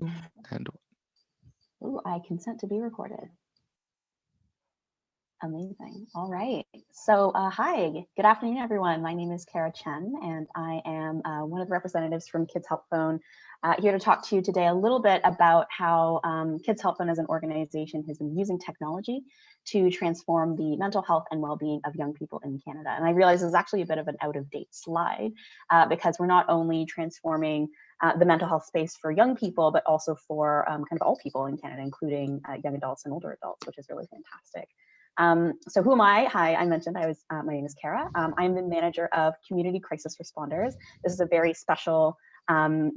And Ooh, I consent to be recorded. Amazing. All right. So hi, good afternoon, everyone. My name is Cara Chen, and I am one of the representatives from Kids Help Phone, here to talk to you today a little bit about how Kids Help Phone as an organization has been using technology to transform the mental health and well-being of young people in Canada. And I realize this is actually a bit of an out-of-date slide because we're not only transforming the mental health space for young people, but also for kind of all people in Canada, including young adults and older adults, which is really fantastic. So who am I? Hi, I mentioned my name is Cara. I'm the manager of community crisis responders. This is a very special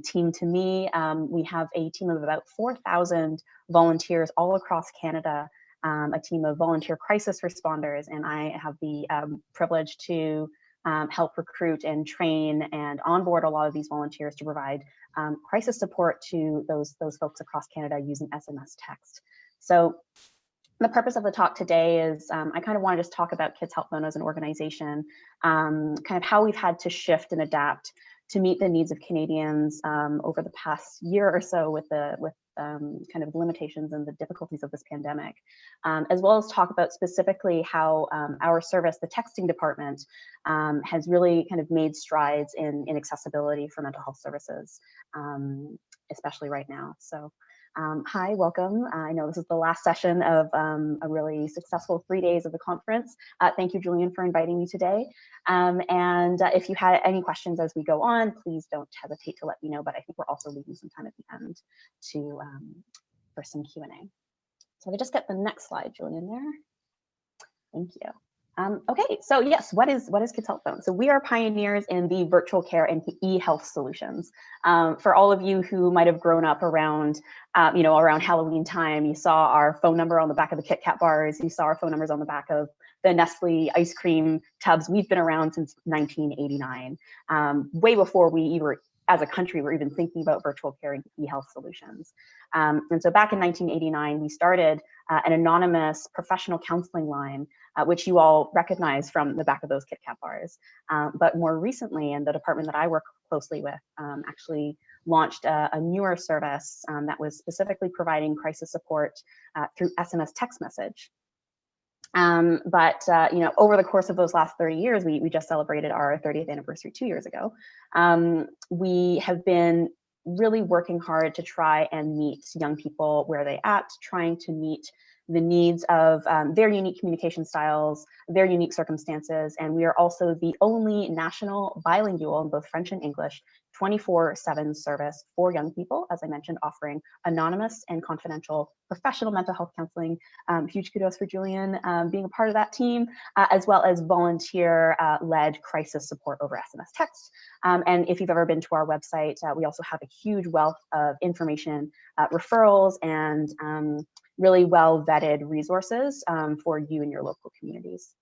team to me. We have a team of about 4,000 volunteers all across Canada, a team of volunteer crisis responders, and I have the privilege to help recruit and train and onboard a lot of these volunteers to provide crisis support to those folks across Canada using SMS text. So the purpose of the talk today is I kind of want to just talk about Kids Help Phone as an organization, kind of how we've had to shift and adapt to meet the needs of Canadians over the past year or so with kind of limitations and the difficulties of this pandemic, as well as talk about specifically how our service, the texting department, has really kind of made strides in accessibility for mental health services, especially right now. So. Hi, welcome. I know this is the last session of a really successful 3 days of the conference. Thank you, Julian, for inviting me today. And if you had any questions as we go on, please don't hesitate to let me know, but I think we're also leaving some time at the end for some Q&A. So if I just get the next slide, Julian, there. Thank you. Okay, so yes, what is Kids Help Phone? So we are pioneers in the virtual care and e-health solutions. For all of you who might have grown up around, around Halloween time, you saw our phone number on the back of the Kit Kat bars. You saw our phone numbers on the back of the Nestle ice cream tubs. We've been around since 1989, way before we as a country, were even thinking about virtual care and e-health solutions. And so back in 1989, we started an anonymous professional counseling line, which you all recognize from the back of those Kit Kat bars. But more recently, and the department that I work closely with actually launched a newer service that was specifically providing crisis support through SMS text message. Over the course of those last 30 years, we just celebrated our 30th anniversary 2 years ago. We have been really working hard to try and meet young people where they're at, trying to meet the needs of their unique communication styles, their unique circumstances. And we are also the only national bilingual in both French and English 24/7 service for young people, as I mentioned, offering anonymous and confidential professional mental health counseling. Huge kudos for Julian being a part of that team, as well as volunteer-led crisis support over SMS text. And if you've ever been to our website, we also have a huge wealth of information, referrals, and really well-vetted resources for you and your local communities.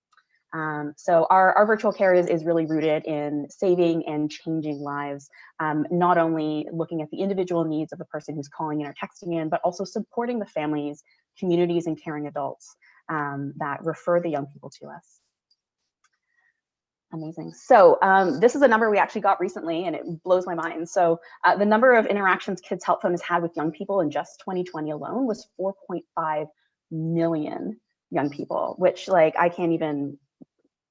So our virtual care is really rooted in saving and changing lives, not only looking at the individual needs of the person who's calling in or texting in, but also supporting the families, communities, and caring adults that refer the young people to us. Amazing. So this is a number we actually got recently, and it blows my mind. So the number of interactions Kids Help Phone has had with young people in just 2020 alone was 4.5 million young people, which I can't even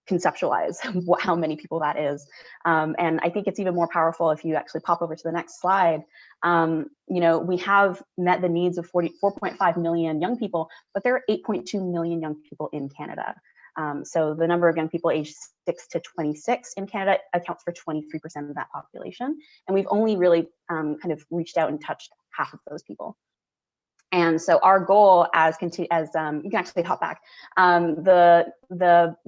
conceptualize how many people that is. And I think it's even more powerful if you actually pop over to the next slide. We have met the needs of 4.5 million young people, but there are 8.2 million young people in Canada. So the number of young people aged 6 to 26 in Canada accounts for 23% of that population. And we've only really kind of reached out and touched half of those people. And so our goal as you can actually hop back, the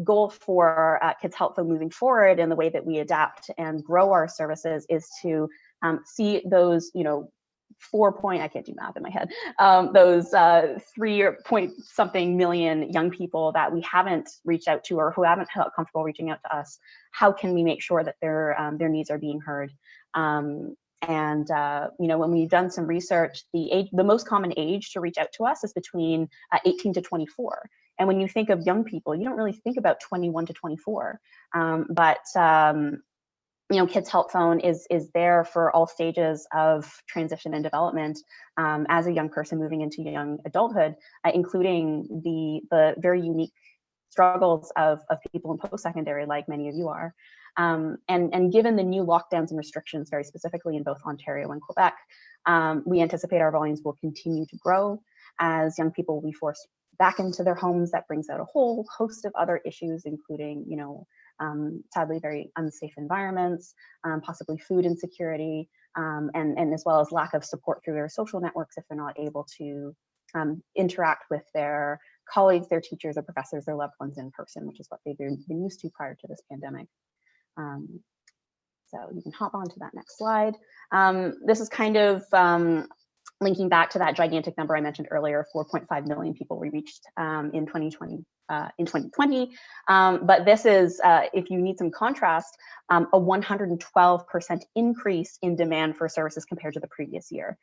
goal for Kids Help Phone moving forward in the way that we adapt and grow our services is to see those, I can't do math in my head, those 3-point-something million young people that we haven't reached out to or who haven't felt comfortable reaching out to us. How can we make sure that their needs are being heard? When we've done some research, the most common age to reach out to us is between 18 to 24. And when you think of young people, you don't really think about 21 to 24. Kids Help Phone is there for all stages of transition and development as a young person moving into young adulthood, including the very unique struggles of people in post-secondary, like many of you are. And given the new lockdowns and restrictions, very specifically in both Ontario and Quebec, we anticipate our volumes will continue to grow as young people will be forced back into their homes. That brings out a whole host of other issues, including, sadly, very unsafe environments, possibly food insecurity, and as well as lack of support through their social networks if they're not able to interact with their colleagues, their teachers, their professors, their loved ones in person, which is what they've been used to prior to this pandemic. So you can hop on to that next slide. This is kind of linking back to that gigantic number I mentioned earlier, 4.5 million people we reached in 2020. But this is, if you need some contrast, a 112% increase in demand for services compared to the previous year.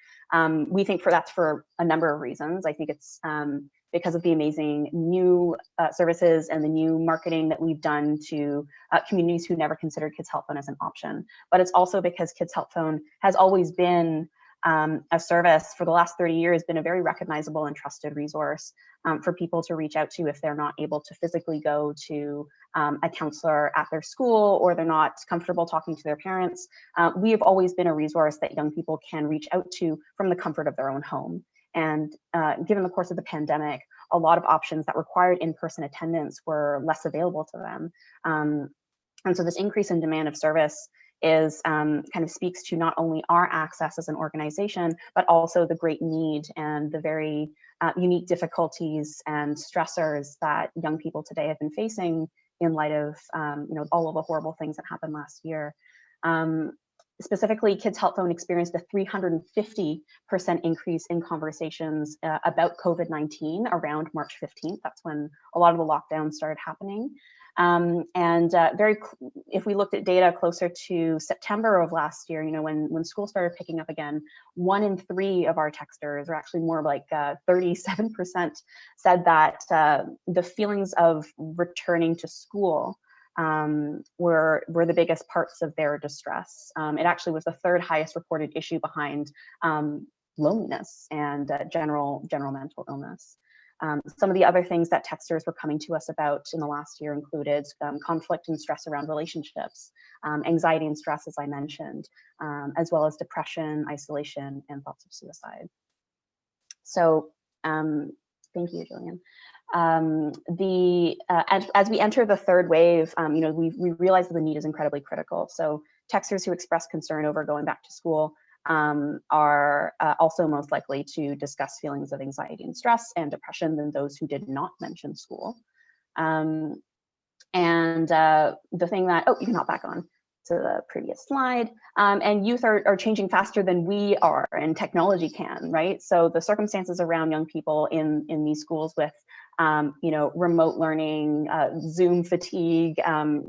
We think that's for a number of reasons. I think it's because of the amazing new services and the new marketing that we've done to communities who never considered Kids Help Phone as an option. But it's also because Kids Help Phone has always been a service for the last 30 years, been a very recognizable and trusted resource for people to reach out to if they're not able to physically go to a counselor at their school, or they're not comfortable talking to their parents. We have always been a resource that young people can reach out to from the comfort of their own home. And given the course of the pandemic, a lot of options that required in-person attendance were less available to them. And so this increase in demand of service is kind of speaks to not only our access as an organization, but also the great need and the very unique difficulties and stressors that young people today have been facing in light of all of the horrible things that happened last year. Specifically, Kids Help Phone experienced a 350% increase in conversations about COVID-19 around March 15th. That's when a lot of the lockdowns started happening. If we looked at data closer to September of last year, when school started picking up again, 1 in 3 of our texters, or actually more like 37%, said that the feelings of returning to school were the biggest parts of their distress. It actually was the 3rd highest reported issue behind loneliness and general mental illness. Some of the other things that texters were coming to us about in the last year included conflict and stress around relationships, anxiety and stress, as I mentioned, as well as depression, isolation, and thoughts of suicide. So thank you, Julian. As we enter the 3rd wave, we realize that the need is incredibly critical. So texters who express concern over going back to school are also most likely to discuss feelings of anxiety and stress and depression than those who did not mention school. The thing that, you can hop back on to the previous slide, and youth are changing faster than we are, and technology can, right? So the circumstances around young people in these schools with remote learning, Zoom fatigue, a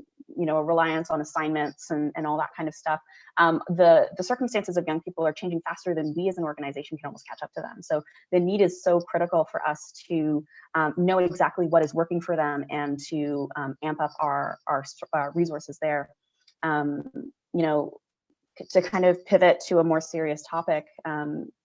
reliance on assignments and all that kind of stuff. The circumstances of young people are changing faster than we as an organization can almost catch up to them. So the need is so critical for us to know exactly what is working for them and to amp up our resources there. To kind of pivot to a more serious topic,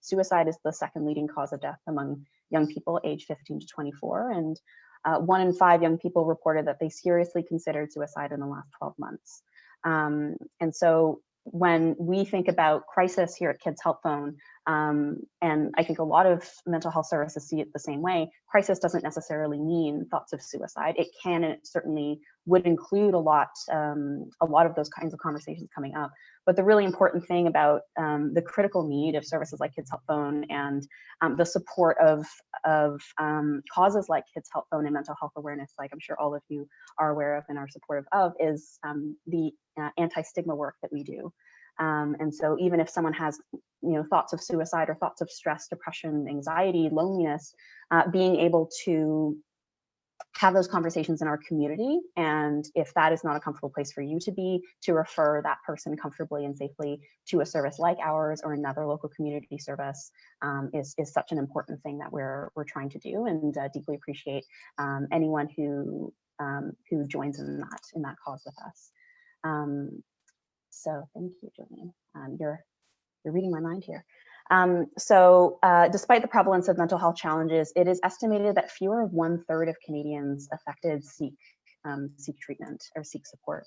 suicide is the 2nd leading cause of death among young people aged 15 to 24, and 1 in 5 young people reported that they seriously considered suicide in the last 12 months. And so when we think about crisis here at Kids Help Phone, and I think a lot of mental health services see it the same way, crisis doesn't necessarily mean thoughts of suicide. It can, and it certainly would include a lot of those kinds of conversations coming up. But the really important thing about the critical need of services like Kids Help Phone and the support of causes like Kids Help Phone and mental health awareness, like I'm sure all of you are aware of and are supportive of, is the anti-stigma work that we do. And so even if someone has thoughts of suicide or thoughts of stress, depression, anxiety, loneliness, being able to have those conversations in our community, and if that is not a comfortable place for you to be, to refer that person comfortably and safely to a service like ours or another local community service is such an important thing that we're trying to do, and deeply appreciate anyone who joins in that cause with us. So thank you, Julian. You're reading my mind here. Despite the prevalence of mental health challenges, it is estimated that fewer of 1/3 of Canadians affected seek treatment or seek support.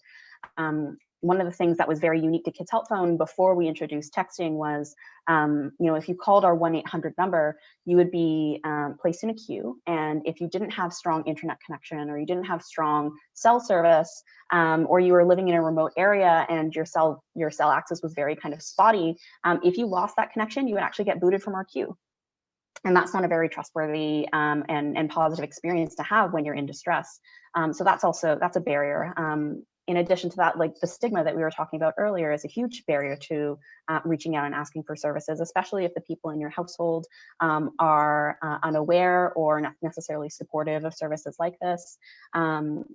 One of the things that was very unique to Kids Help Phone before we introduced texting was, if you called our 1-800 number, you would be placed in a queue. And if you didn't have strong internet connection, or you didn't have strong cell service, or you were living in a remote area and your cell access was very kind of spotty, if you lost that connection, you would actually get booted from our queue. And that's not a very trustworthy and positive experience to have when you're in distress. So that's a barrier. In addition to that, like the stigma that we were talking about earlier is a huge barrier to reaching out and asking for services, especially if the people in your household are unaware or not necessarily supportive of services like this.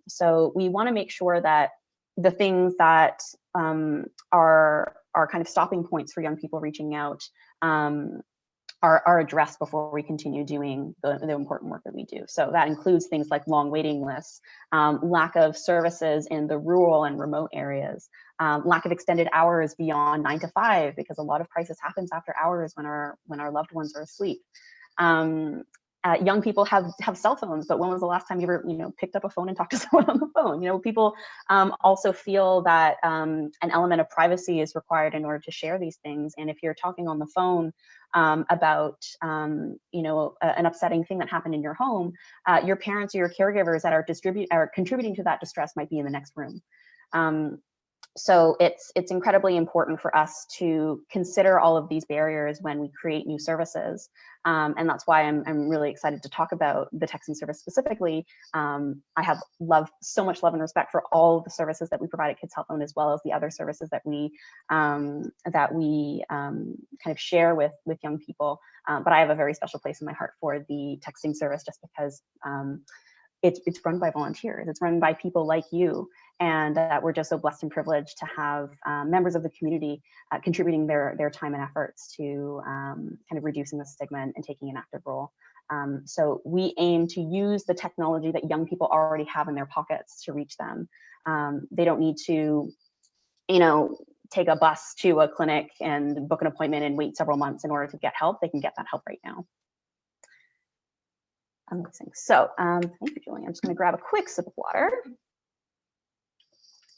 So we want to make sure that the things that are kind of stopping points for young people reaching out are addressed before we continue doing the important work that we do. So that includes things like long waiting lists, lack of services in the rural and remote areas, lack of extended hours beyond 9 to 5, because a lot of crisis happens after hours when our loved ones are asleep. Young people have cell phones, but when was the last time you ever picked up a phone and talked to someone on the phone? People also feel that an element of privacy is required in order to share these things. And if you're talking on the phone about an upsetting thing that happened in your home, your parents or your caregivers that are contributing to that distress might be in the next room. So it's incredibly important for us to consider all of these barriers when we create new services. And that's why I'm really excited to talk about the texting service specifically. I have so much love and respect for all of the services that we provide at Kids Help Phone, as well as the other services that we kind of share with young people. But I have a very special place in my heart for the texting service, just because it's run by volunteers. It's run by people like you, and we're just so blessed and privileged to have members of the community contributing their time and efforts to kind of reducing the stigma and taking an active role. So we aim to use the technology that young people already have in their pockets to reach them. They don't need to, take a bus to a clinic and book an appointment and wait several months in order to get help. They can get that help right now. Amazing. So thank you, Julie. I'm just going to grab a quick sip of water,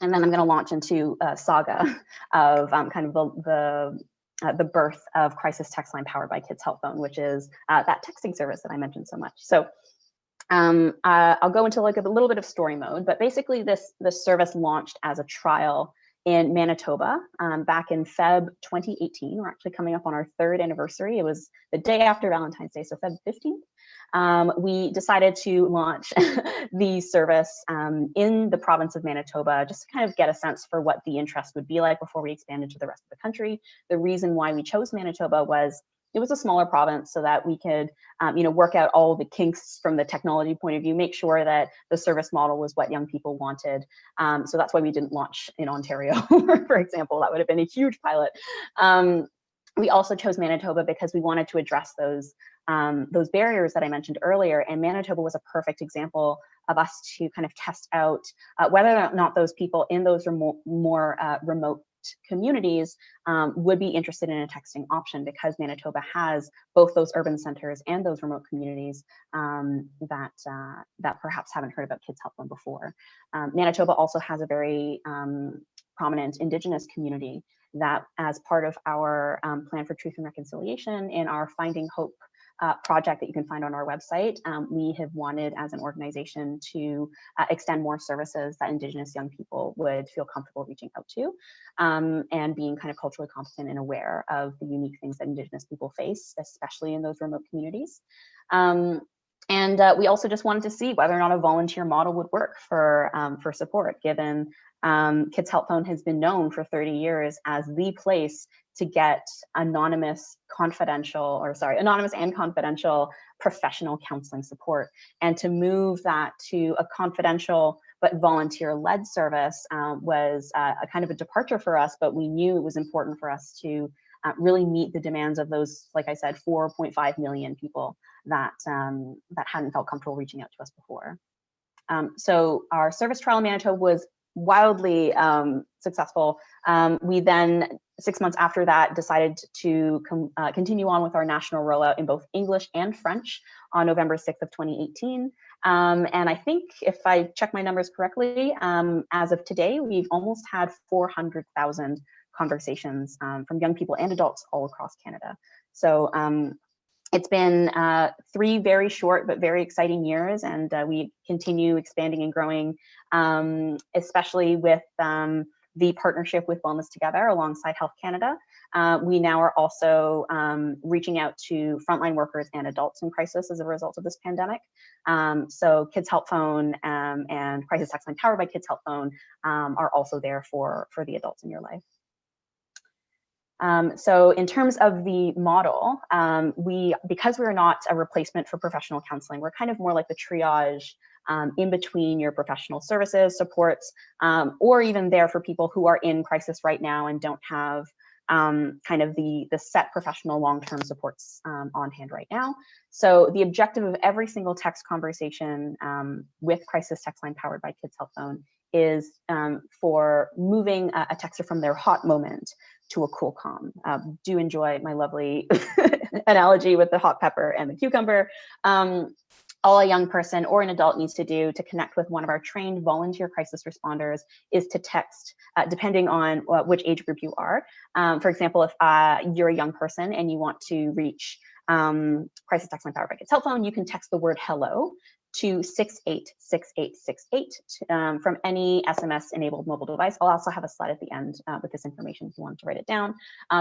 and then I'm going to launch into a saga of kind of the birth of Crisis Text Line powered by Kids Help Phone, which is that texting service that I mentioned so much. So I'll go into like a little bit of story mode, but basically this service launched as a trial in Manitoba back in Feb 2018. We're actually coming up on our 3rd anniversary. It was the day after Valentine's Day, so Feb 15th. We decided to launch the service in the province of Manitoba, just to kind of get a sense for what the interest would be like before we expanded to the rest of the country. The reason why we chose Manitoba was it was a smaller province, so that we could work out all the kinks from the technology point of view, make sure that the service model was what young people wanted. So that's why we didn't launch in Ontario, for example. That would have been a huge pilot. We also chose Manitoba because we wanted to address those barriers that I mentioned earlier, and Manitoba was a perfect example of us to kind of test out whether or not those people in those more remote communities would be interested in a texting option, because Manitoba has both those urban centers and those remote communities that perhaps haven't heard about Kids Help Phone before. Manitoba also has a very prominent Indigenous community that, as part of our Plan for Truth and Reconciliation in our Finding Hope project that you can find on our website, we have wanted as an organization to extend more services that Indigenous young people would feel comfortable reaching out to, and being kind of culturally competent and aware of the unique things that Indigenous people face, especially in those remote communities. And we also just wanted to see whether or not a volunteer model would work for support, given Kids Help Phone has been known for 30 years as the place to get anonymous and confidential professional counseling support. And to move that to a confidential but volunteer-led service was a kind of a departure for us, but we knew it was important for us to really meet the demands of those, like I said, 4.5 million people that hadn't felt comfortable reaching out to us before. So our service trial in Manitoba was wildly successful. We then, 6 months after that, decided to continue on with our national rollout in both English and French on November 6th of 2018. And I think if I check my numbers correctly, as of today, we've almost had 400,000 conversations from young people and adults all across Canada. So it's been 3 very short but very exciting years, and we continue expanding and growing, especially with the partnership with Wellness Together alongside Health Canada. We now are also reaching out to frontline workers and adults in crisis as a result of this pandemic. So Kids Help Phone and Crisis Text Line powered by Kids Help Phone are also there for the adults in your life. So in terms of the model, because we're not a replacement for professional counseling, we're kind of more like the triage in between your professional services, supports, or even there for people who are in crisis right now and don't have kind of the set professional long-term supports on hand right now. So the objective of every single text conversation with Crisis Text Line powered by Kids Help Phone is for moving a texter from their hot moment to a cool calm. Do enjoy my lovely analogy with the hot pepper and the cucumber. All a young person or an adult needs to do to connect with one of our trained volunteer crisis responders is to text, depending on which age group you are. For example, if you're a young person and you want to reach Crisis Text Line powered by Kids Help Phone, you can text the word hello to 686868 from any SMS-enabled mobile device. I'll also have a slide at the end with this information if you want to write it down.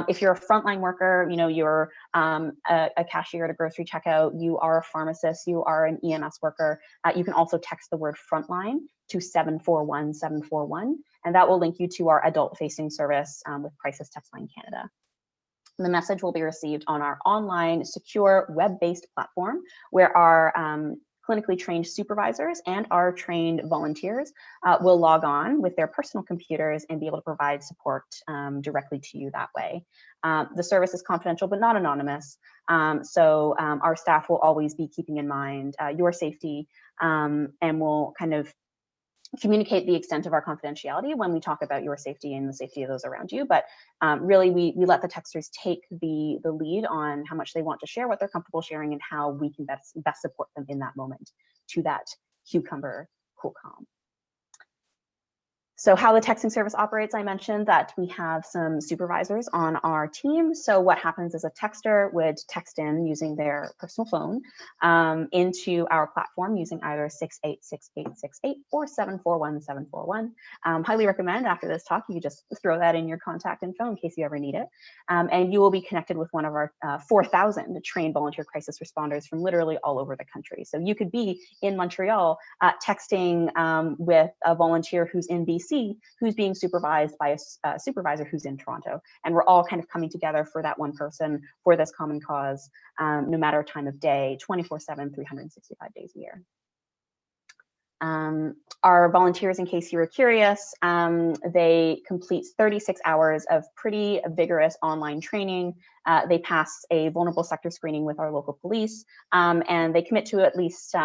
If you're a frontline worker, you know, you're a cashier at a grocery checkout, you are a pharmacist, you are an EMS worker, you can also text the word frontline to 741-741, and that will link you to our adult-facing service with Crisis Text Line Canada. The message will be received on our online, secure, web-based platform where our clinically trained supervisors and our trained volunteers will log on with their personal computers and be able to provide support directly to you that way. The service is confidential but not anonymous, so our staff will always be keeping in mind your safety and will kind of communicate the extent of our confidentiality when we talk about your safety and the safety of those around you. But really, we let the texters take the lead on how much they want to share, what they're comfortable sharing, and how we can best support them in that moment to that cucumber cool calm. So how the texting service operates, I mentioned that we have some supervisors on our team. So what happens is a texter would text in using their personal phone into our platform using either 686868 or 741-741. Highly recommend after this talk, you just throw that in your contact info in case you ever need it. And you will be connected with one of our 4,000 trained volunteer crisis responders from literally all over the country. So you could be in Montreal texting with a volunteer who's in BC, who's being supervised by a supervisor who's in Toronto. And we're all kind of coming together for that one person for this common cause, no matter time of day, 24/7, 365 days a year. Our volunteers, in case you were curious, they complete 36 hours of pretty vigorous online training. They pass a vulnerable sector screening with our local police, and they commit to at least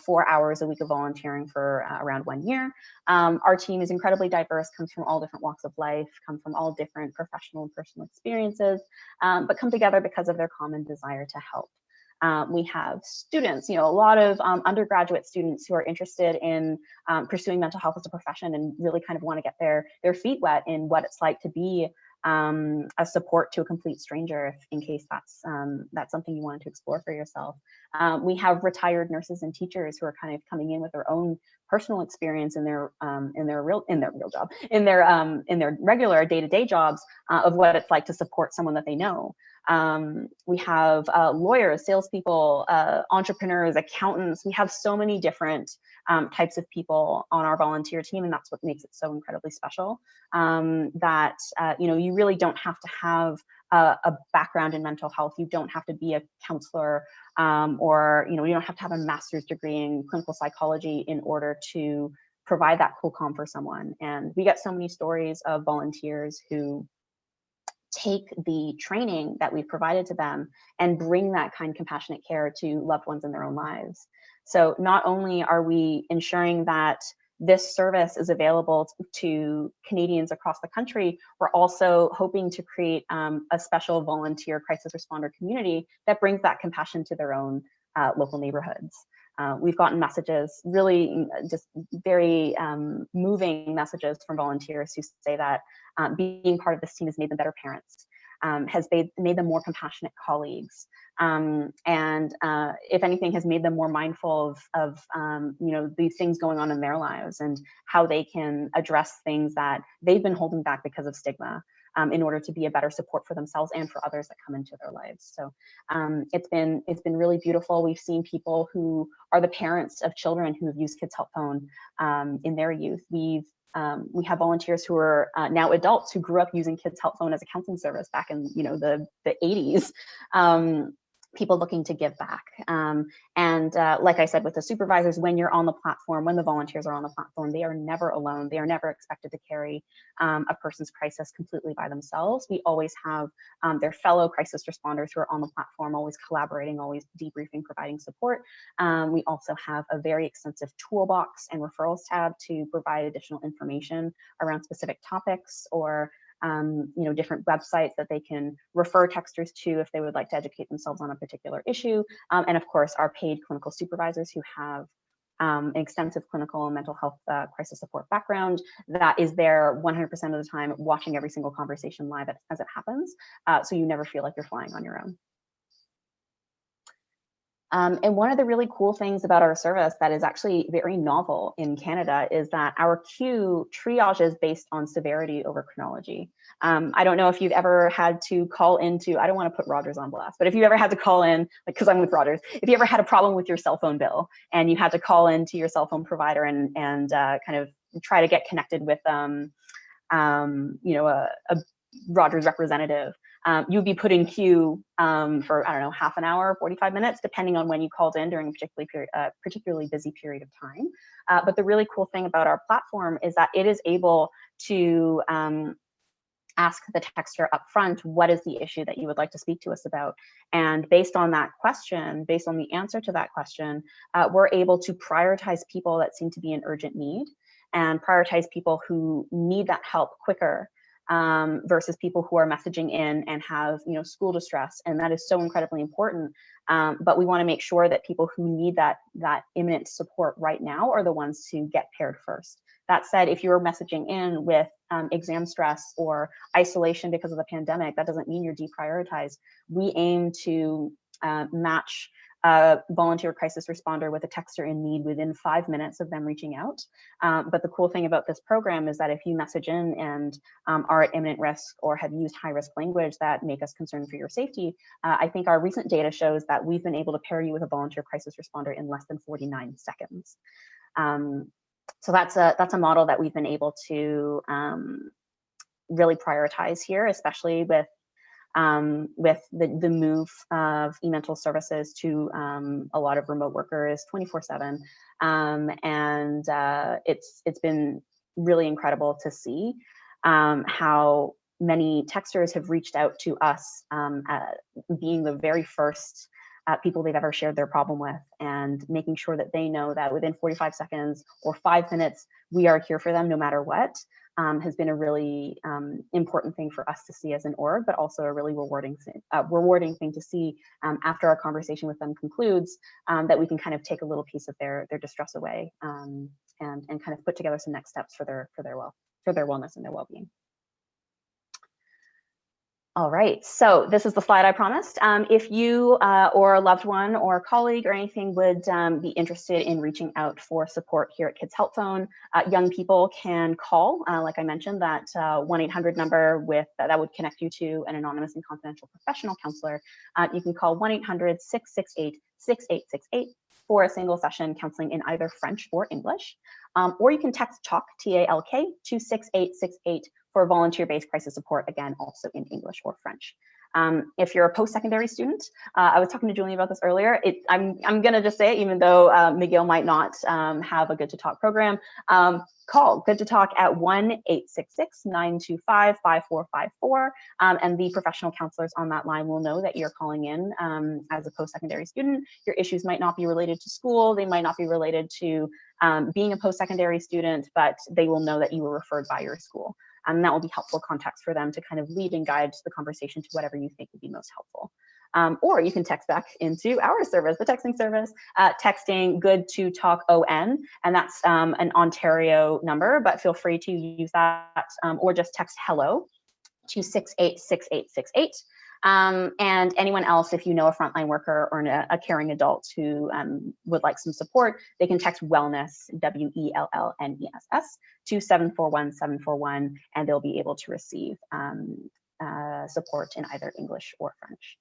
4 hours a week of volunteering for around 1 year. Our team is incredibly diverse, comes from all different walks of life, come from all different professional and personal experiences, but come together because of their common desire to help. We have students, a lot of undergraduate students who are interested in pursuing mental health as a profession and really kind of want to get their feet wet in what it's like to be a support to a complete stranger, in case that's something you wanted to explore for yourself. We have retired nurses and teachers who are kind of coming in with their own personal experience in their regular day-to-day jobs of what it's like to support someone that they know. We have lawyers, salespeople, entrepreneurs, accountants. We have so many different types of people on our volunteer team, and that's what makes it so incredibly special. That you really don't have to have a background in mental health. You don't have to be a counselor, or you don't have to have a master's degree in clinical psychology in order to provide that cool calm for someone. And we get so many stories of volunteers who take the training that we've provided to them and bring that kind, compassionate care to loved ones in their own lives. So not only are we ensuring that this service is available to Canadians across the country, we're also hoping to create a special volunteer crisis responder community that brings that compassion to their own local neighborhoods. We've gotten messages, really just very moving messages from volunteers who say that being part of this team has made them better parents, has made them more compassionate colleagues, and if anything, has made them more mindful of these things going on in their lives and how they can address things that they've been holding back because of stigma, in order to be a better support for themselves and for others that come into their lives. So it's been really beautiful. We've seen people who are the parents of children who have used Kids Help Phone in their youth. We have volunteers who are now adults who grew up using Kids Help Phone as a counseling service back in the 80s. People looking to give back. Like I said, with the supervisors, when you're on the platform, when the volunteers are on the platform, they are never alone. They are never expected to carry a person's crisis completely by themselves. We always have their fellow crisis responders who are on the platform, always collaborating, always debriefing, providing support. We also have a very extensive toolbox and referrals tab to provide additional information around specific topics, or different websites that they can refer texters to if they would like to educate themselves on a particular issue. And of course, our paid clinical supervisors who have an extensive clinical and mental health crisis support background that is there 100% of the time, watching every single conversation live as it happens. So you never feel like you're flying on your own. And one of the really cool things about our service that is actually very novel in Canada is that our queue triages based on severity over chronology. I don't know if you've ever had to call into, I don't want to put Rogers on blast, but if you ever had to call in, like, because I'm with Rogers, if you ever had a problem with your cell phone bill and you had to call into your cell phone provider and kind of try to get connected with a Rogers representative, you'd be put in queue for, I don't know, half an hour, 45 minutes, depending on when you called in during a particularly busy period of time. But the really cool thing about our platform is that it is able to ask the texter up front, what is the issue that you would like to speak to us about? And based on that question, based on the answer to that question, we're able to prioritize people that seem to be in urgent need and prioritize people who need that help quicker, versus people who are messaging in and have school distress, and that is so incredibly important. But we want to make sure that people who need that imminent support right now are the ones to get paired first. That said, if you're messaging in with exam stress or isolation because of the pandemic, that doesn't mean you're deprioritized. We aim to match a volunteer crisis responder with a texter in need within 5 minutes of them reaching out. But the cool thing about this program is that if you message in and are at imminent risk or have used high-risk language that make us concerned for your safety, I think our recent data shows that we've been able to pair you with a volunteer crisis responder in less than 49 seconds. So that's a model that we've been able to really prioritize here, especially with the move of e-mental services to a lot of remote workers 24/7. And it's been really incredible to see how many texters have reached out to us, being the very first people they've ever shared their problem with, and making sure that they know that within 45 seconds or 5 minutes, we are here for them no matter what. Has been a really important thing for us to see as an org, but also a really rewarding thing to see after our conversation with them concludes, that we can kind of take a little piece of their distress away, and kind of put together some next steps for their wellness and their well-being. All right, so this is the slide I promised. If you or a loved one or a colleague or anything would be interested in reaching out for support here at Kids Help Phone, young people can call, like I mentioned, that 1-800 number that would connect you to an anonymous and confidential professional counselor. You can call 1-800-668-6868 for a single session counseling in either French or English. Or you can text TALK, T-A-L-K, to 6868 for volunteer-based crisis support, again, also in English or French. If you're a post-secondary student, I was talking to Julian about this earlier. I'm going to just say it, even though McGill might not have a Good to Talk program. Call Good to Talk at 1-866-925-5454, and the professional counselors on that line will know that you're calling in as a post-secondary student. Your issues might not be related to school, they might not be related to being a post-secondary student, but they will know that you were referred by your school. And that will be helpful context for them to kind of lead and guide the conversation to whatever you think would be most helpful. Or you can text back into our service, the texting service, texting Good to Talk ON, and that's an Ontario number, but feel free to use that or just text hello to 686868. And anyone else, if you know a frontline worker or a caring adult who would like some support, they can text wellness, WELLNESS, to 741-741, and they'll be able to receive support in either English or French.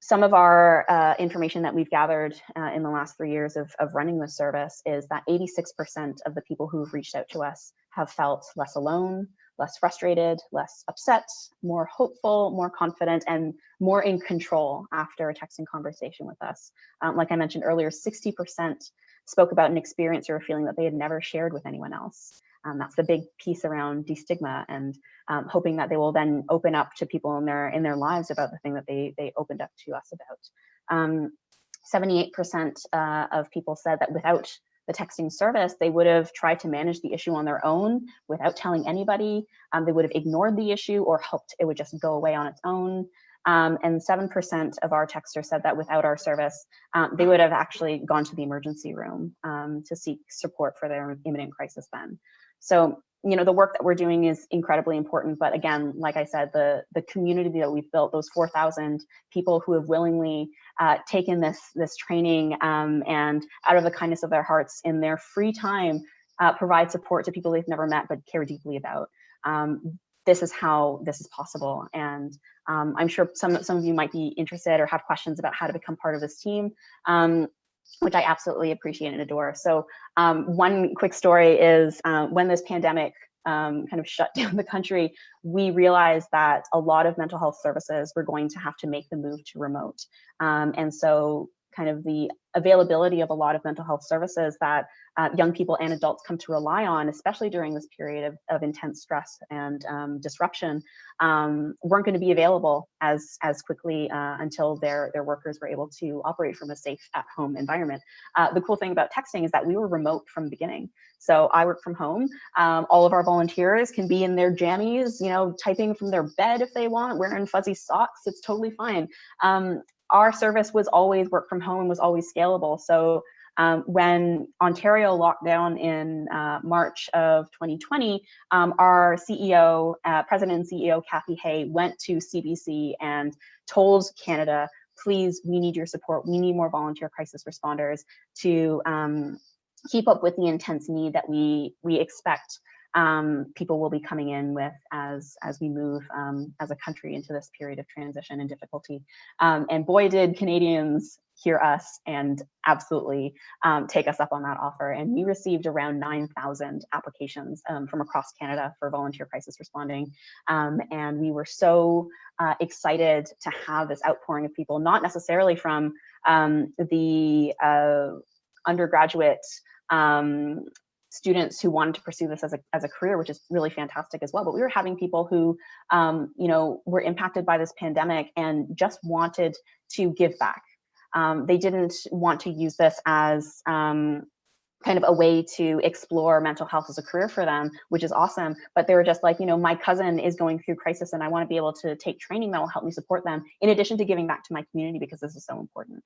Some of our information that we've gathered in the last 3 years of running this service is that 86% of the people who've reached out to us have felt less alone, less frustrated, less upset, more hopeful, more confident, and more in control after a texting conversation with us. Like I mentioned earlier, 60% spoke about an experience or a feeling that they had never shared with anyone else. That's the big piece around destigma, and hoping that they will then open up to people in their lives about the thing that they opened up to us about. 78% of people said that without the texting service, they would have tried to manage the issue on their own without telling anybody. They would have ignored the issue or hoped it would just go away on its own. And 7% of our texters said that without our service, they would have actually gone to the emergency room to seek support for their imminent crisis then. So, you know, the work that we're doing is incredibly important. But again, like I said, the community that we've built, those 4,000 people who have willingly taken this training and out of the kindness of their hearts in their free time, provide support to people they've never met but care deeply about. This is how this is possible. And I'm sure some of you might be interested or have questions about how to become part of this team, which I absolutely appreciate and adore. So one quick story is when this pandemic kind of shut down the country, we realized that a lot of mental health services were going to have to make the move to remote. And so kind of the availability of a lot of mental health services that young people and adults come to rely on, especially during this period of intense stress and disruption, weren't going to be available as quickly until their workers were able to operate from a safe at-home environment. The cool thing about texting is that we were remote from the beginning. So I work from home. All of our volunteers can be in their jammies, you know, typing from their bed if they want, wearing fuzzy socks. It's totally fine. Our service was always work from home and was always scalable. So when Ontario locked down in March of 2020, our CEO, President and CEO Kathy Hay, went to CBC and told Canada, please, we need your support. We need more volunteer crisis responders to keep up with the intense need that we expect people will be coming in with as we move as a country into this period of transition and difficulty. And boy, did Canadians hear us and absolutely take us up on that offer. And we received around 9,000 applications from across Canada for volunteer crisis responding. And we were so excited to have this outpouring of people, not necessarily from the undergraduate students who wanted to pursue this as a career, which is really fantastic as well. But we were having people who, you know, were impacted by this pandemic and just wanted to give back. They didn't want to use this as kind of a way to explore mental health as a career for them, which is awesome. But they were just like, you know, my cousin is going through crisis and I want to be able to take training that will help me support them, in addition to giving back to my community, because this is so important.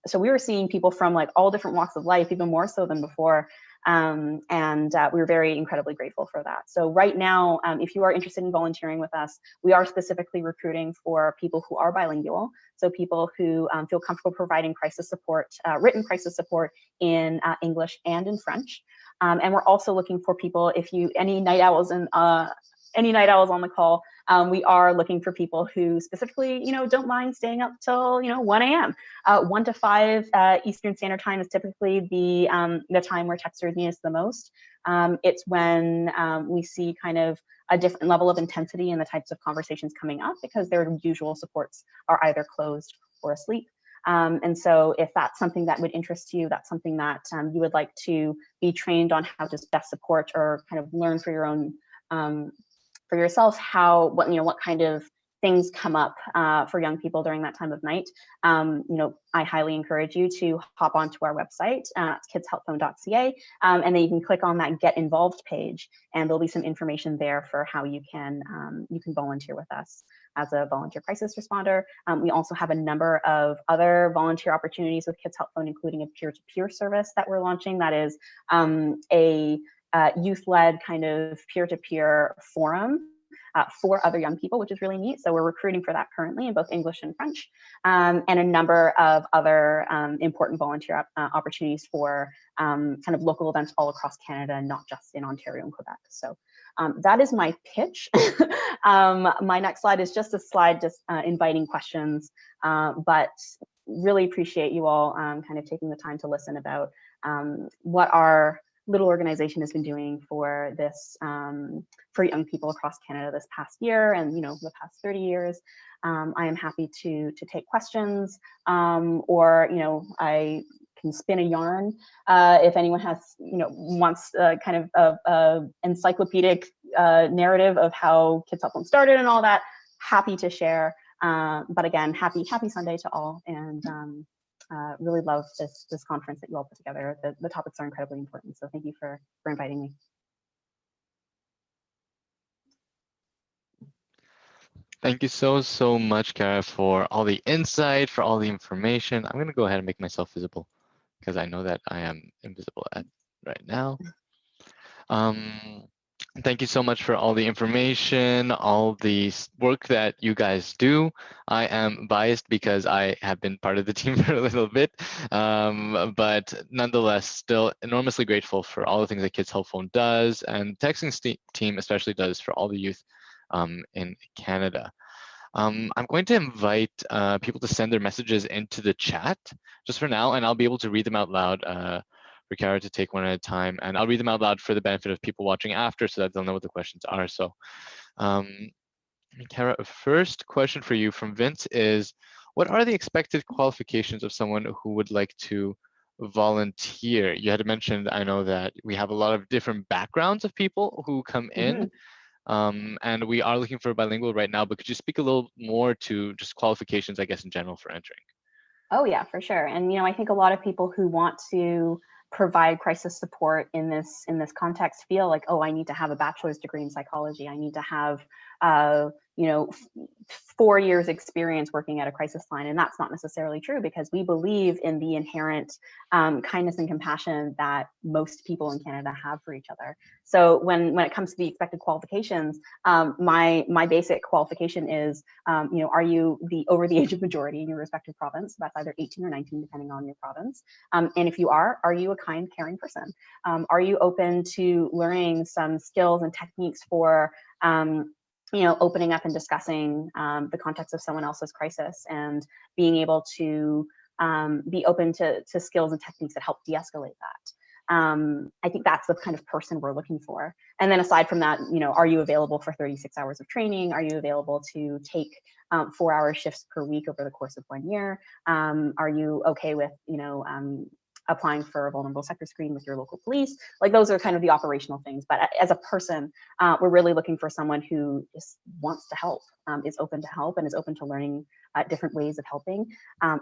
So we were seeing people from like all different walks of life, even more so than before. And we were very incredibly grateful for that. So right now, if you are interested in volunteering with us, we are specifically recruiting for people who are bilingual. So people who feel comfortable providing crisis support, written crisis support in English and in French. And we're also looking for people, if you, any night owls any night owls on the call, we are looking for people who specifically, don't mind staying up till, 1 a.m. 1 to 5 Eastern Standard Time is typically the time where texters need us the most. It's when we see kind of a different level of intensity in the types of conversations coming up because their usual supports are either closed or asleep. And so if that's something that would interest you, that's something that you would like to be trained on how to best support or kind of learn for your own, for yourself, what kind of things come up for young people during that time of night, I highly encourage you to hop onto our website, kidshelpphone.ca, and then you can click on that Get Involved page, and there'll be some information there for how you can volunteer with us as a volunteer crisis responder. We also have a number of other volunteer opportunities with Kids Help Phone, including a peer-to-peer service that we're launching that is a youth-led kind of peer-to-peer forum for other young people, which is really neat. So we're recruiting for that currently in both English and French, and a number of other important volunteer opportunities for kind of local events all across Canada, not just in Ontario and Quebec. So that is my pitch. My next slide is just a slide just inviting questions, but really appreciate you all kind of taking the time to listen about what our little organization has been doing for this, for young people across Canada this past year and, the past 30 years. I am happy to take questions, or, I can spin a yarn if anyone has, wants kind of a encyclopedic narrative of how Kids Help Phone started and all that. Happy to share. But again, happy Sunday to all, and really love this conference that you all put together. The topics are incredibly important, so thank you for inviting me. Thank you so much, Cara, for all the insight, for all the information. I'm going to go ahead and make myself visible because I know that I am invisible right now. Thank you so much for all the information, all the work that you guys do. I am biased because I have been part of the team for a little bit, but nonetheless, still enormously grateful for all the things that Kids Help Phone does, and texting team especially does for all the youth in Canada. I'm going to invite people to send their messages into the chat just for now, and I'll be able to read them out loud for Cara to take one at a time, and I'll read them out loud for the benefit of people watching after so that they'll know what the questions are. So Cara, first question for you from Vince is, what are the expected qualifications of someone who would like to volunteer? You had mentioned, I know that we have a lot of different backgrounds of people who come in, and we are looking for bilingual right now, but could you speak a little more to just qualifications, I guess, in general for entering? Oh yeah, for sure. And I think a lot of people who want to provide crisis support in this context feel like, oh, I need to have a bachelor's degree in psychology. I need to have 4 years experience working at a crisis line. And that's not necessarily true, because we believe in the inherent kindness and compassion that most people in Canada have for each other. So when it comes to the expected qualifications, my basic qualification is, are you over the age of majority in your respective province? That's either 18 or 19, depending on your province. And if you are you a kind, caring person? Are you open to learning some skills and techniques for opening up and discussing the context of someone else's crisis, and being able to be open to skills and techniques that help de-escalate that? I think that's the kind of person we're looking for. And then aside from that, are you available for 36 hours of training? Are you available to take 4-hour shifts per week over the course of 1 year? Are you okay with, applying for a vulnerable sector screen with your local police? Like, those are kind of the operational things. But as a person, we're really looking for someone who just wants to help, is open to help, and is open to learning different ways of helping,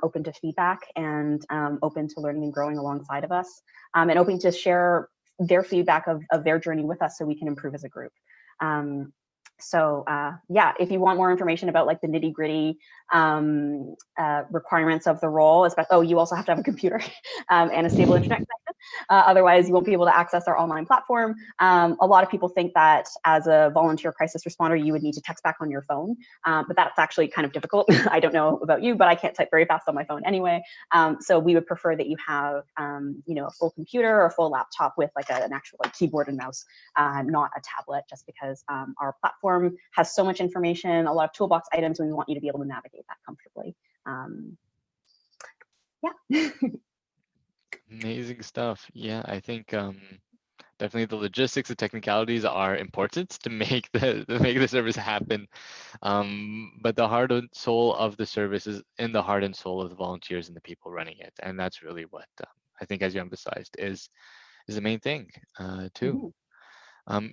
open to feedback, and open to learning and growing alongside of us, and open to share their feedback of their journey with us so we can improve as a group. So yeah, if you want more information about like the nitty gritty requirements of the role, you also have to have a computer and a stable internet Otherwise, you won't be able to access our online platform. A lot of people think that as a volunteer crisis responder, you would need to text back on your phone, but that's actually kind of difficult. I don't know about you, but I can't type very fast on my phone anyway. So we would prefer that you have, a full computer or a full laptop with like an actual keyboard and mouse, not a tablet, just because our platform has so much information, a lot of toolbox items, and we want you to be able to navigate that comfortably. Yeah. Amazing stuff. Yeah, I think definitely the logistics and technicalities are important to make the service happen. But the heart and soul of the service is in the heart and soul of the volunteers and the people running it, and that's really what I think, as you emphasized, is the main thing too.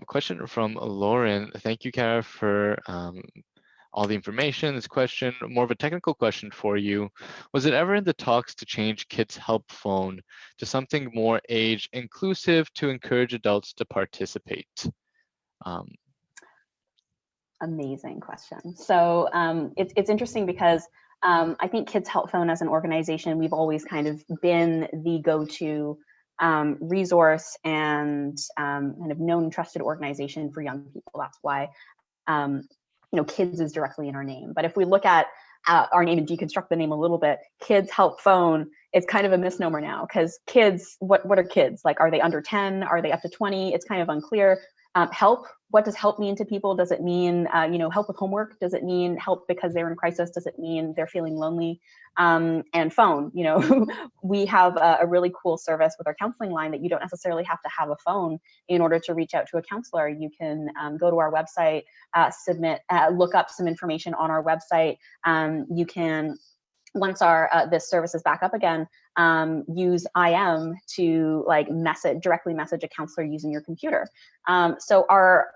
Question from Lauren. Thank you, Cara, for all the information. This question, more of a technical question for you. Was it ever in the talks to change Kids Help Phone to something more age inclusive to encourage adults to participate? Amazing question. So it's interesting because I think Kids Help Phone as an organization, we've always kind of been the go-to resource and kind of known trusted organization for young people. That's why kids is directly in our name. But if we look at our name and deconstruct the name a little bit, Kids Help Phone, it's kind of a misnomer now, because kids, what are kids? Like, are they under 10? Are they up to 20? It's kind of unclear. Help, what does help mean to people? Does it mean, help with homework? Does it mean help because they're in crisis? Does it mean they're feeling lonely? And phone, we have a really cool service with our counseling line that you don't necessarily have to have a phone in order to reach out to a counselor. You can go to our website, look up some information on our website. You can, once our this service is back up again, use IM to directly message a counselor using your computer. So our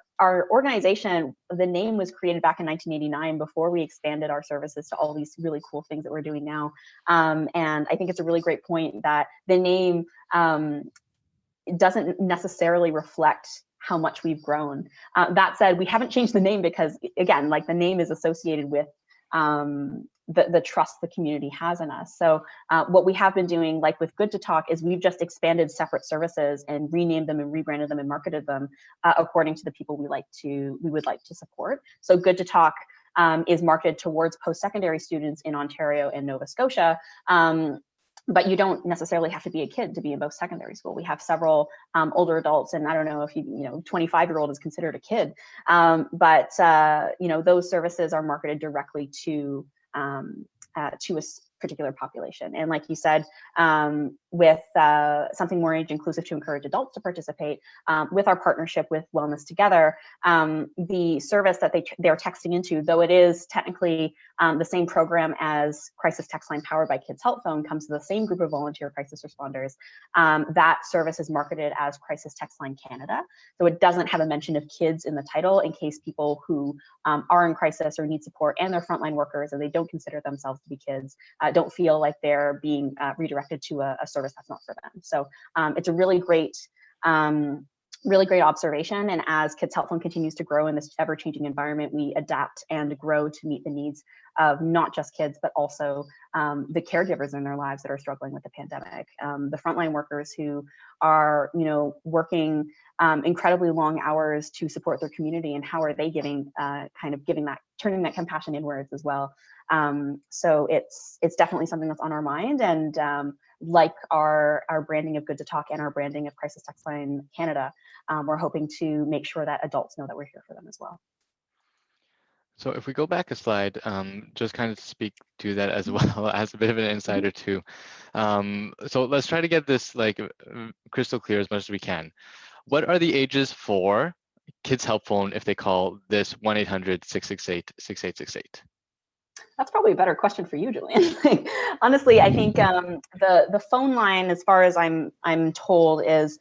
organization, the name was created back in 1989 before we expanded our services to all these really cool things that we're doing now. And I think it's a really great point that the name doesn't necessarily reflect how much we've grown. That said, we haven't changed the name because, again, the name is associated with the trust the community has in us. So what we have been doing, like with Good to Talk, is we've just expanded separate services and renamed them and rebranded them and marketed them according to the people we would like to support. So Good to Talk is marketed towards post-secondary students in Ontario and Nova Scotia. But you don't necessarily have to be a kid to be in both secondary school. We have several older adults, and I don't know if 25-year-old is considered a kid, but those services are marketed directly to a particular population. And like you said, with something more age inclusive to encourage adults to participate, with our partnership with Wellness Together, the service that they're texting into, though it is technically the same program as Crisis Text Line powered by Kids Help Phone, comes to the same group of volunteer crisis responders. That service is marketed as Crisis Text Line Canada. So it doesn't have a mention of kids in the title, in case people who are in crisis or need support and they're frontline workers and they don't consider themselves to be kids don't feel like they're being redirected to a service that's not for them. So it's a really great observation. And as Kids Help Phone continues to grow in this ever-changing environment, we adapt and grow to meet the needs of not just kids, but also the caregivers in their lives that are struggling with the pandemic. The frontline workers who are, working incredibly long hours to support their community, and how are they turning that compassion inwards as well. So it's definitely something that's on our mind, and like our branding of Good to Talk and our branding of Crisis Text Line Canada, we're hoping to make sure that adults know that we're here for them as well. So if we go back a slide, just kind of to speak to that as well as a bit of an insider too. So let's try to get this crystal clear as much as we can. What are the ages for Kids Help Phone if they call this 1-800-668-6868? That's probably a better question for you, Julian. Honestly, I think the phone line, as far as I'm told, is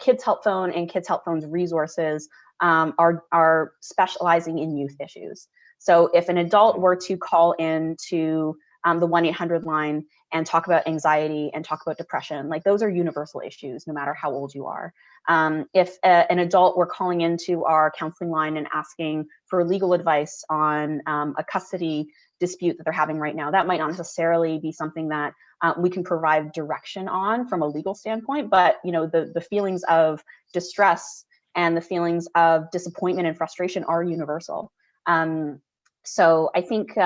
Kids Help Phone and Kids Help Phone's resources are specializing in youth issues. So if an adult were to call in to the 1-800 line and talk about anxiety and talk about depression, those are universal issues, no matter how old you are. If an adult were calling into our counseling line and asking for legal advice on a custody dispute that they're having right now. That might not necessarily be something that we can provide direction on from a legal standpoint, but the feelings of distress and the feelings of disappointment and frustration are universal. So I think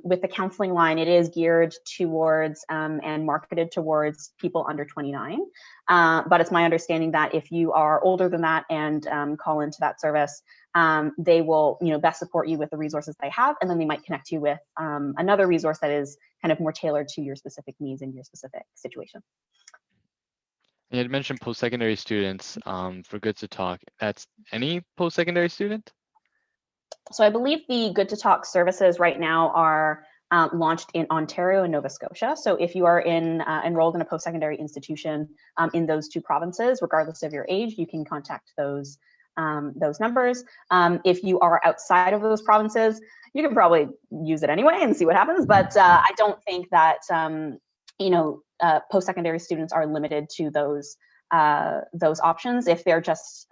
with the counseling line, it is geared towards and marketed towards people under 29. But it's my understanding that if you are older than that and call into that service, they will best support you with the resources they have, and then they might connect you with another resource that is kind of more tailored to your specific needs and your specific situation. You had mentioned post-secondary students for Good to Talk. That's any post-secondary student? So I believe the Good to Talk services right now are launched in Ontario and Nova Scotia. So if you are enrolled in a post-secondary institution in those two provinces, regardless of your age, you can contact those numbers. If you are outside of those provinces, you can probably use it anyway and see what happens. But I don't think that post-secondary students are limited to those options. If they're just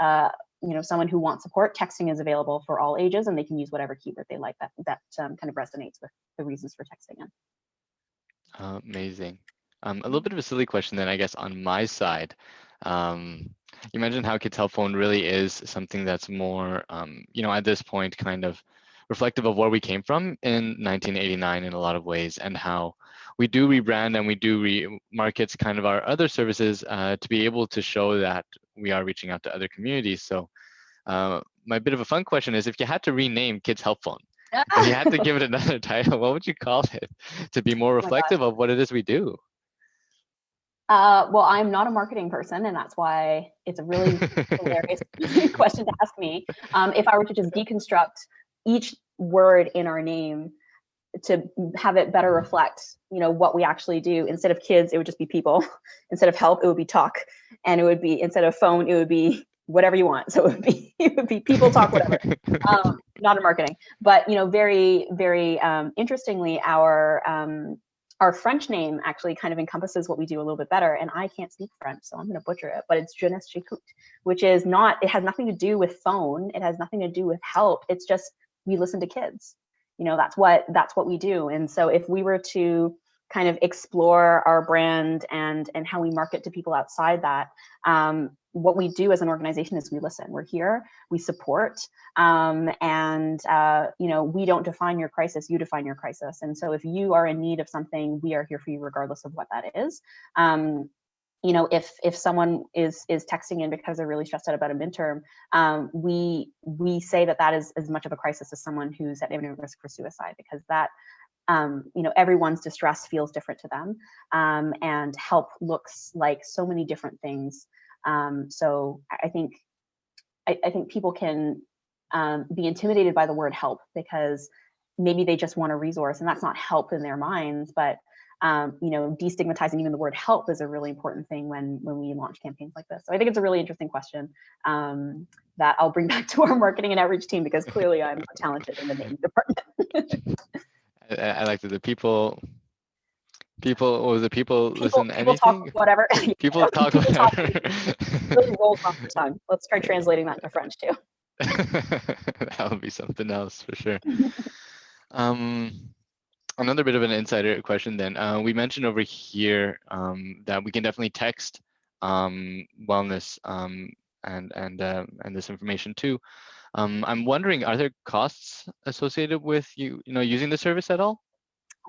someone who wants support, texting is available for all ages, and they can use whatever keyword they like that kind of resonates with the reasons for texting in. Amazing. A little bit of a silly question then, I guess, on my side. You mentioned how Kids Help Phone really is something that's more, at this point, kind of reflective of where we came from in 1989 in a lot of ways, and how we do rebrand and we do market kind of our other services to be able to show that we are reaching out to other communities. So my bit of a fun question is, if you had to rename Kids Help Phone, if you had to give it another title, what would you call it to be more reflective of what it is we do? Well, I'm not a marketing person, and that's why it's a really hilarious question to ask me. If I were to just deconstruct each word in our name to have it better reflect, what we actually do, instead of kids, it would just be people. Instead of help, it would be talk, and it would be, instead of phone, it would be whatever you want. So it would be people talk, whatever. Not in marketing, but very, very interestingly, our French name actually kind of encompasses what we do a little bit better. And I can't speak French, so I'm going to butcher it, but it's jeunesse j'écoute, which is not, it has nothing to do with phone. It has nothing to do with help. It's just, we listen to kids. That's what we do. And so if we were to kind of explore our brand and how we market to people outside that, what we do as an organization is we listen. We're here, we support, and we don't define your crisis, you define your crisis. And so if you are in need of something, we are here for you regardless of what that is. If someone is texting in because they're really stressed out about a midterm, we say that is as much of a crisis as someone who's at imminent risk for suicide, because that everyone's distress feels different to them, and help looks like so many different things. So I think people can be intimidated by the word help, because maybe they just want a resource, and that's not help in their minds. But destigmatizing even the word help is a really important thing when we launch campaigns like this. So I think it's a really interesting question that I'll bring back to our marketing and outreach team, because clearly I'm talented in the naming department. I like that the people listen people anything? Talk whatever. People talk whatever. Really rolls off the tongue. Let's try translating that into French too. That would be something else for sure. Another bit of an insider question then. We mentioned over here that we can definitely text wellness and this information too. I'm wondering, are there costs associated with using the service at all?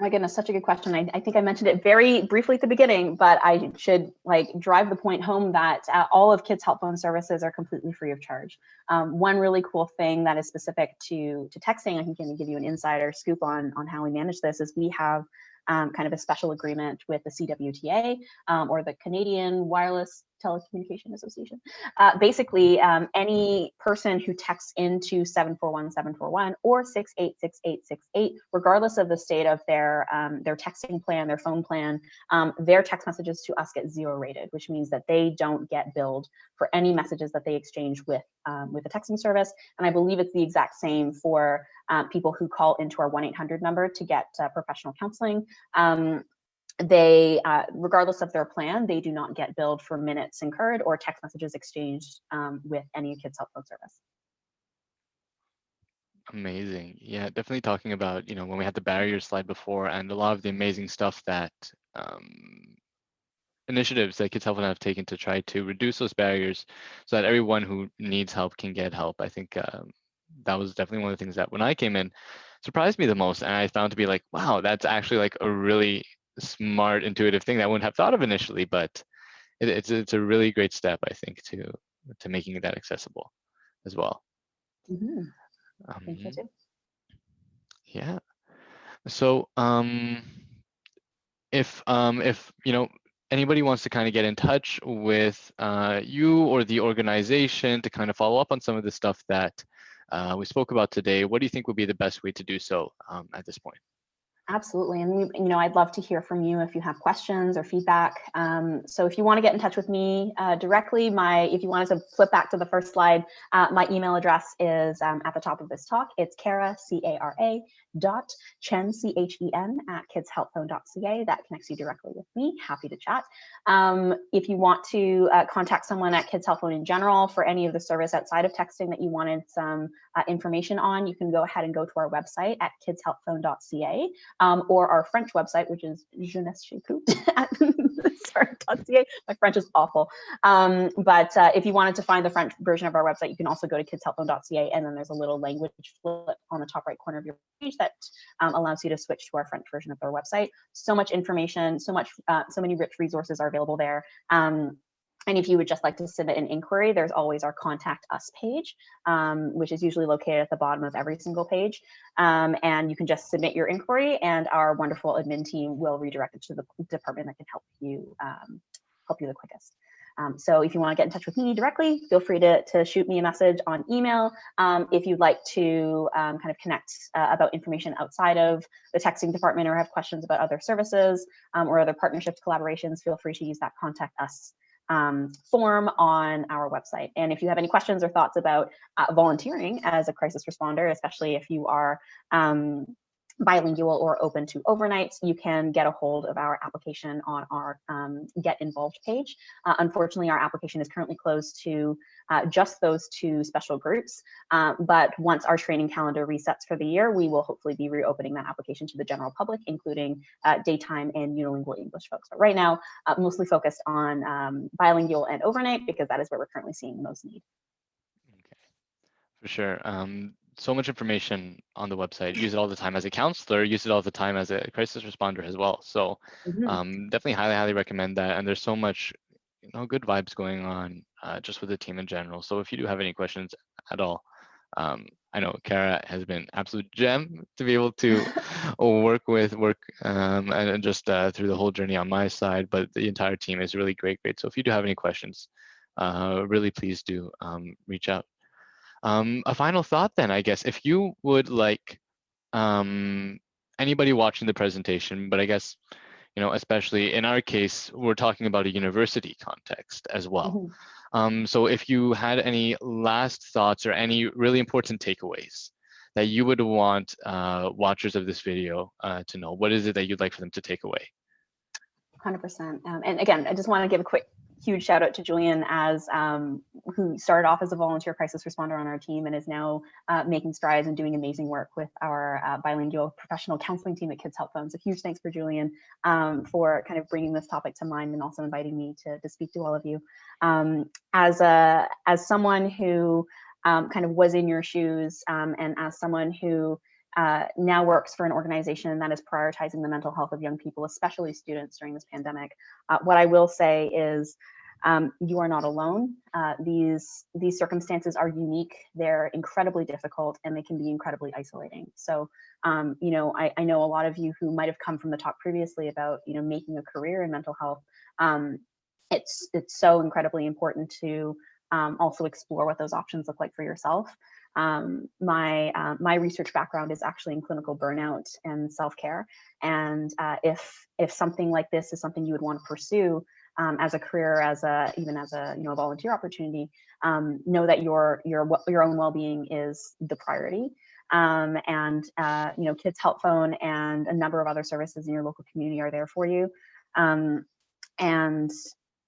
Oh my goodness, such a good question. I think I mentioned it very briefly at the beginning, but I should drive the point home that all of Kids Help Phone services are completely free of charge. One really cool thing that is specific to texting, I can give you an insider scoop on how we manage this, is we have kind of a special agreement with the CWTA, or the Canadian Wireless Telecommunication Association. Basically, any person who texts into 741-741 or 686868, regardless of the state of their texting plan, their phone plan, their text messages to us get 0 rated, which means that they don't get billed for any messages that they exchange with the texting service. And I believe it's the exact same for people who call into our 1-800 number to get professional counseling. They, regardless of their plan, they do not get billed for minutes incurred or text messages exchanged with any Kids Help Phone service. Amazing. Yeah, definitely talking about, when we had the barrier slide before and a lot of the amazing stuff that initiatives that Kids Help have taken to try to reduce those barriers so that everyone who needs help can get help. I think that was definitely one of the things that when I came in surprised me the most. And I found to be like, wow, that's actually like a really smart, intuitive thing that I wouldn't have thought of initially, but it's a really great step, I think, to making that accessible as well. Mm-hmm. I think so Um, too. yeah. So if anybody wants to kind of get in touch with you or the organization to kind of follow up on some of the stuff that we spoke about today, what do you think would be the best way to do so at this point? Absolutely. And I'd love to hear from you if you have questions or feedback. So if you want to get in touch with me directly, if you wanted to flip back to the first slide, my email address is at the top of this talk. It's Cara, C-A-R-A, Chen, C-H-E-N, at kidshelpphone.ca. That connects you directly with me. Happy to chat. If you want to contact someone at Kids Help Phone in general for any of the service outside of texting that you wanted some information on, you can go ahead and go to our website at kidshelpphone.ca. Or our French website, which is je ne sais plus, sorry.ca. My French is awful. But if you wanted to find the French version of our website, you can also go to kidshelpphone.ca, and then there's a little language flip on the top right corner of your page that allows you to switch to our French version of our website. So much information, so many rich resources are available there. And if you would just like to submit an inquiry, there's always our Contact Us page, which is usually located at the bottom of every single page. And you can just submit your inquiry, and our wonderful admin team will redirect it to the department that can help you the quickest. So if you want to get in touch with me directly, feel free to shoot me a message on email. If you'd like to kind of connect about information outside of the texting department or have questions about other services or other partnerships, collaborations, feel free to use that Contact Us form on our website. And if you have any questions or thoughts about volunteering as a crisis responder, especially if you are bilingual or open to overnights, you can get a hold of our application on our Get Involved page. Unfortunately, our application is currently closed to just those two special groups. But once our training calendar resets for the year, we will hopefully be reopening that application to the general public, including daytime and unilingual English folks. But right now, mostly focused on bilingual and overnight, because that is where we're currently seeing the most need. Okay, for sure. So much information on the website. Use it all the time as a counselor, use it all the time as a crisis responder as well. So definitely highly recommend that. And there's so much good vibes going on just with the team in general. So if you do have any questions at all, I know Cara has been absolute gem to be able to work and just through the whole journey on my side, but the entire team is really great. So if you do have any questions, really please do reach out. A final thought then, I guess, if you would like anybody watching the presentation, but I guess, especially in our case, we're talking about a university context as well. So if you had any last thoughts or any really important takeaways that you would want watchers of this video to know, what is it that you'd like for them to take away? 100%. And again, I just want to give a quick, huge shout out to Julian, who started off as a volunteer crisis responder on our team and is now making strides and doing amazing work with our bilingual professional counseling team at Kids Help Phone. So huge thanks for Julian for kind of bringing this topic to mind and also inviting me to speak to all of you. As someone who kind of was in your shoes and as someone who now works for an organization that is prioritizing the mental health of young people, especially students during this pandemic. What I will say is you are not alone. These circumstances are unique. They're incredibly difficult and they can be incredibly isolating. So, I know a lot of you who might have come from the talk previously about, making a career in mental health. It's so incredibly important to also explore what those options look like for yourself. My research background is actually in clinical burnout and self-care. And if something like this is something you would want to pursue as a career, even as a volunteer opportunity, know that your own well-being is the priority. Kids Help Phone and a number of other services in your local community are there for you. And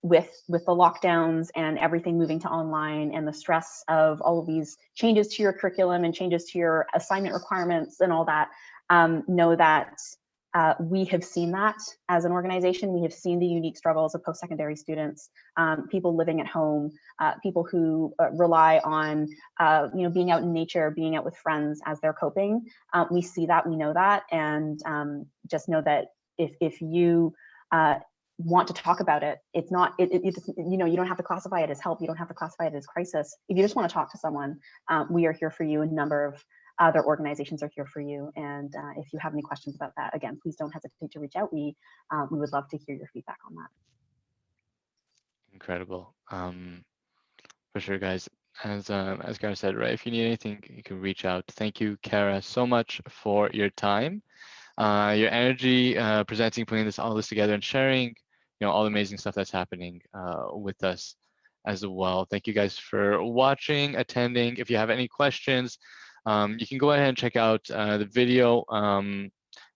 with the lockdowns and everything moving to online and the stress of all of these changes to your curriculum and changes to your assignment requirements and all that, know that we have seen that as an organization. We have seen the unique struggles of post-secondary students, people living at home, people who rely on being out in nature, being out with friends as they're coping. We see that, we know that, and just know that if you want to talk about it, it's not, you don't have to classify it as help, you don't have to classify it as crisis. If you just want to talk to someone, we are here for you. A number of other organizations are here for you. And if you have any questions about that, again, please don't hesitate to reach out. We would love to hear your feedback on that. Incredible. For sure, guys. As Cara said, right, if you need anything, you can reach out. Thank you, Cara, so much for your time, your energy, presenting, putting all this together and sharing, all the amazing stuff that's happening with us as well. Thank you guys for watching, attending. If you have any questions, you can go ahead and check out the video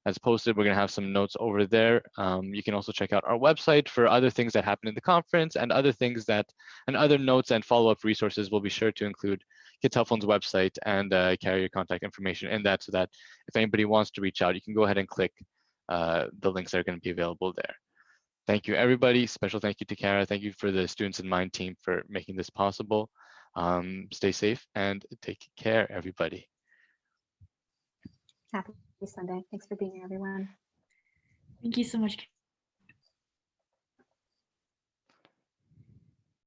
as posted. We're going to have some notes over there. You can also check out our website for other things that happen in the conference and other things and other notes and follow-up resources. We'll be sure to include Kids Help Phone's website and carry your contact information in that, so that if anybody wants to reach out, you can go ahead and click the links that are going to be available there. Thank you, everybody. Special thank you to Cara. Thank you for the Students in Mind team for making this possible. Stay safe and take care, everybody. Happy Sunday. Thanks for being here, everyone. Thank you so much.